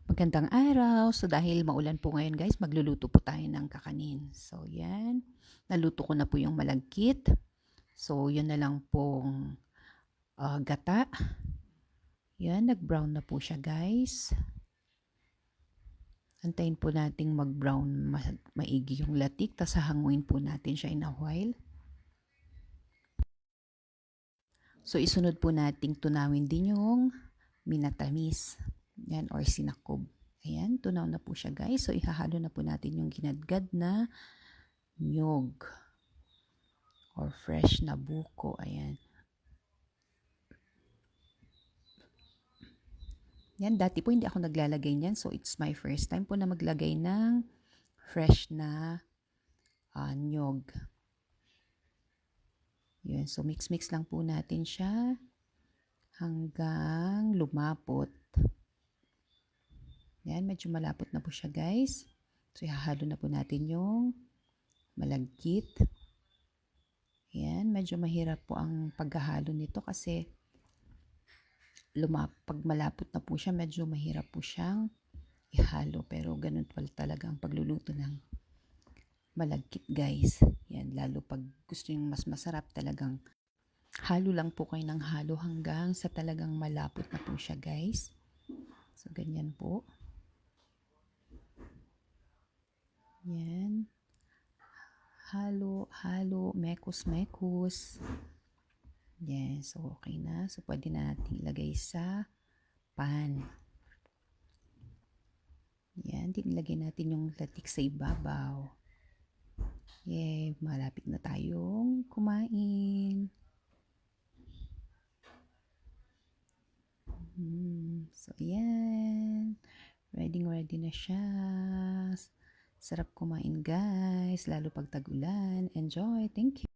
Magandang araw. So dahil maulan po ngayon guys, magluluto po tayo ng kakanin. So yan, naluto ko na po yung malagkit. So yun na lang pong gata. Yan, nag-brown na po siya guys. Antayin po nating mag-brown maigi yung latik. Tapos hahanguin po natin siya in a while. So isunod po nating tunawin din yung minatamis. Yan, or sinakob. Ayan, tunaw na po siya guys. So ihahalo na po natin yung ginadgad na nyog or fresh na buko. Ayan. Yan, dati po hindi ako naglalagay niyan. So it's my first time po na maglagay ng fresh na nyog. Yun, so mix-mix lang po natin siya hanggang lumapot. Yan, medyo malapot na po siya guys. So ihahalo na po natin yung malagkit. Yan, medyo mahirap po ang paghahalo nito kasi pag malapot na po siya, medyo mahirap po siyang ihalo. Pero ganun pala talaga ang pagluluto ng malagkit guys. Yan, lalo pag gusto yung mas masarap, talagang halo lang po kayo ng halo hanggang sa talagang malapot na po siya guys. So ganyan po. Yan. Halo, halo, mekos. Yan, so okay na. So pwede na natin ilagay sa pan. Yan, ilagay natin yung latik sa ibabaw. Yay, malapit na tayong kumain. So yan, ready na siya. Sarap kumain guys, lalo pag tag-ulan. Enjoy, thank you.